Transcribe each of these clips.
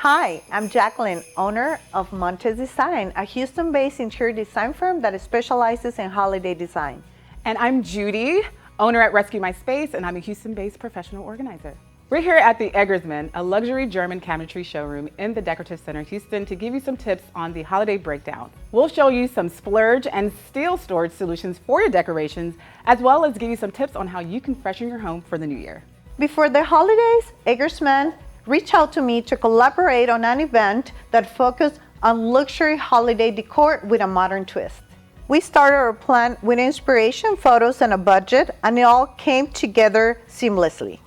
Hi, I'm Jacqueline, owner of Montes Design, a Houston-based interior design firm that specializes in holiday design. And I'm Judi, owner at Rescue My Space, and I'm a Houston-based professional organizer. We're here at the Eggersmann, a luxury German cabinetry showroom in the Decorative Center, Houston, to give you some tips on the holiday breakdown. We'll show you some splurge and steel storage solutions for your decorations, as well as give you some tips on how you can freshen your home for the new year. Before the holidays, Eggersmann reached out to me to collaborate on an event that focused on luxury holiday decor with a modern twist. We started our plan with inspiration, photos, and a budget, and it all came together seamlessly.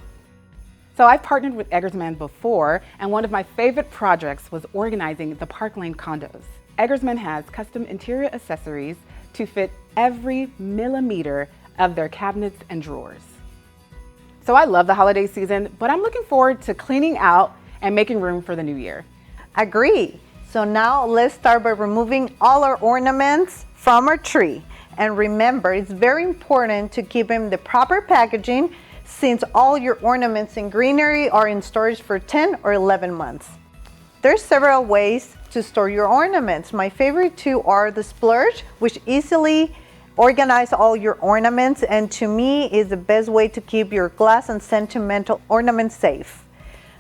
So I've partnered with Eggersmann before, and one of my favorite projects was organizing the Parklane condos. Eggersmann has custom interior accessories to fit every millimeter of their cabinets and drawers. So I love the holiday season, but I'm looking forward to cleaning out and making room for the new year. Agree. So now let's start by removing all our ornaments from our tree. And remember, it's very important to keep them in the proper packaging since all your ornaments and greenery are in storage for 10 or 11 months. There's several ways to store your ornaments. My favorite two are the splurge, which easily organize all your ornaments, and to me is the best way to keep your glass and sentimental ornaments safe.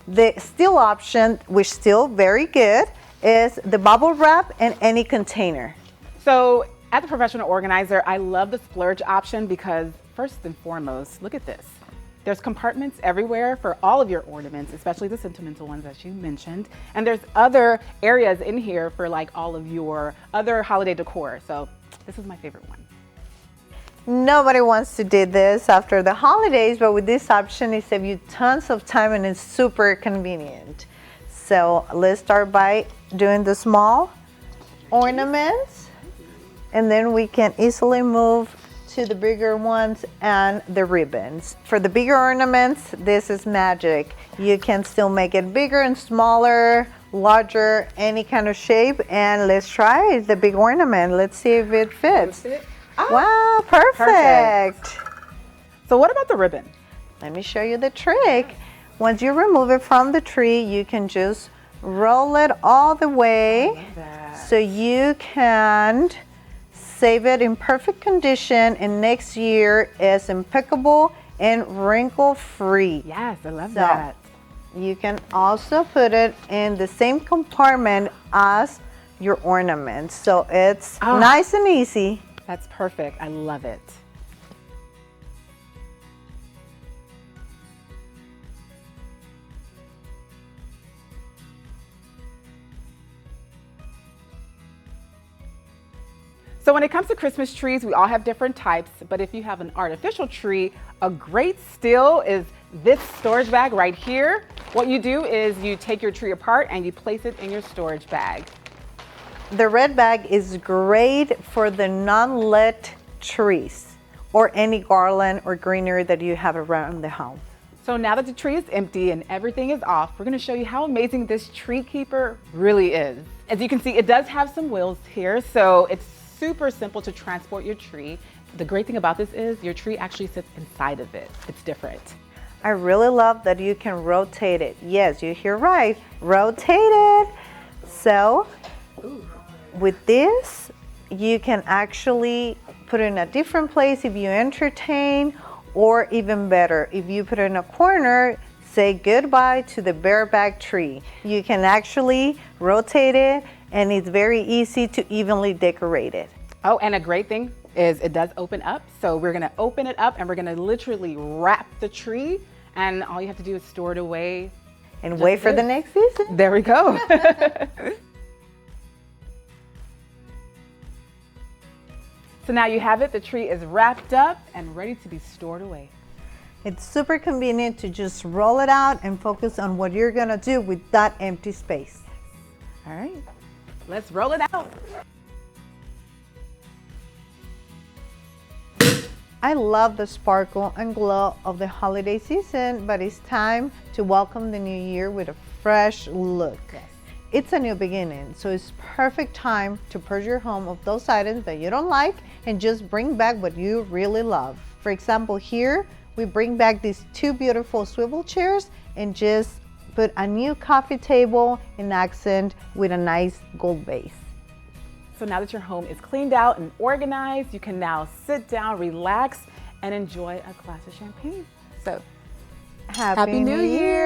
The steel option, which is still very good, is the bubble wrap and any container. So as a professional organizer, I love the splurge option because first and foremost, look at this. There's compartments everywhere for all of your ornaments, especially the sentimental ones that you mentioned. And there's other areas in here for like all of your other holiday decor. So this is my favorite one. Nobody wants to do this after the holidays, but with this option it saves you tons of time and it's super convenient. So let's start by doing the small ornaments, and then we can easily move to the bigger ones and the ribbons. For the bigger ornaments, this is magic. You can still make it bigger and smaller, larger, any kind of shape. And let's try the big ornament. Let's see if it fits. Wow, perfect. So what about the ribbon? Let me show you the trick. Once you remove it from the tree, you can just roll it all the way so you can save it in perfect condition, and next year is impeccable and wrinkle-free. Yes, I love that. You can also put it in the same compartment as your ornaments, so it's nice and easy. That's perfect. I love it. So when it comes to Christmas trees, we all have different types, but if you have an artificial tree, a great steal is this storage bag right here. What you do is you take your tree apart and you place it in your storage bag. The red bag is great for the non-lit trees or any garland or greenery that you have around the home. So now that the tree is empty and everything is off, we're going to show you how amazing this tree keeper really is. As you can see, it does have some wheels here, so it's super simple to transport your tree. The great thing about this is your tree actually sits inside of it. It's different. I really love that you can rotate it. Yes, you hear right, rotate it. So with this, you can actually put it in a different place if you entertain, or even better, if you put it in a corner, say goodbye to the bareback tree. You can actually rotate it, and it's very easy to evenly decorate it. Oh, and a great thing is it does open up. So we're gonna open it up and we're gonna literally wrap the tree, and all you have to do is store it away. And wait for the next season. There we go. So now you have it, the tree is wrapped up and ready to be stored away. It's super convenient to just roll it out and focus on what you're gonna do with that empty space. All right, let's roll it out. I love the sparkle and glow of the holiday season, but it's time to welcome the new year with a fresh look. Yes. It's a new beginning, so it's perfect time to purge your home of those items that you don't like and just bring back what you really love. For example, here we bring back these two beautiful swivel chairs and just put a new coffee table in accent with a nice gold base. So now that your home is cleaned out and organized, you can now sit down, relax, and enjoy a glass of champagne. So, Happy New Year!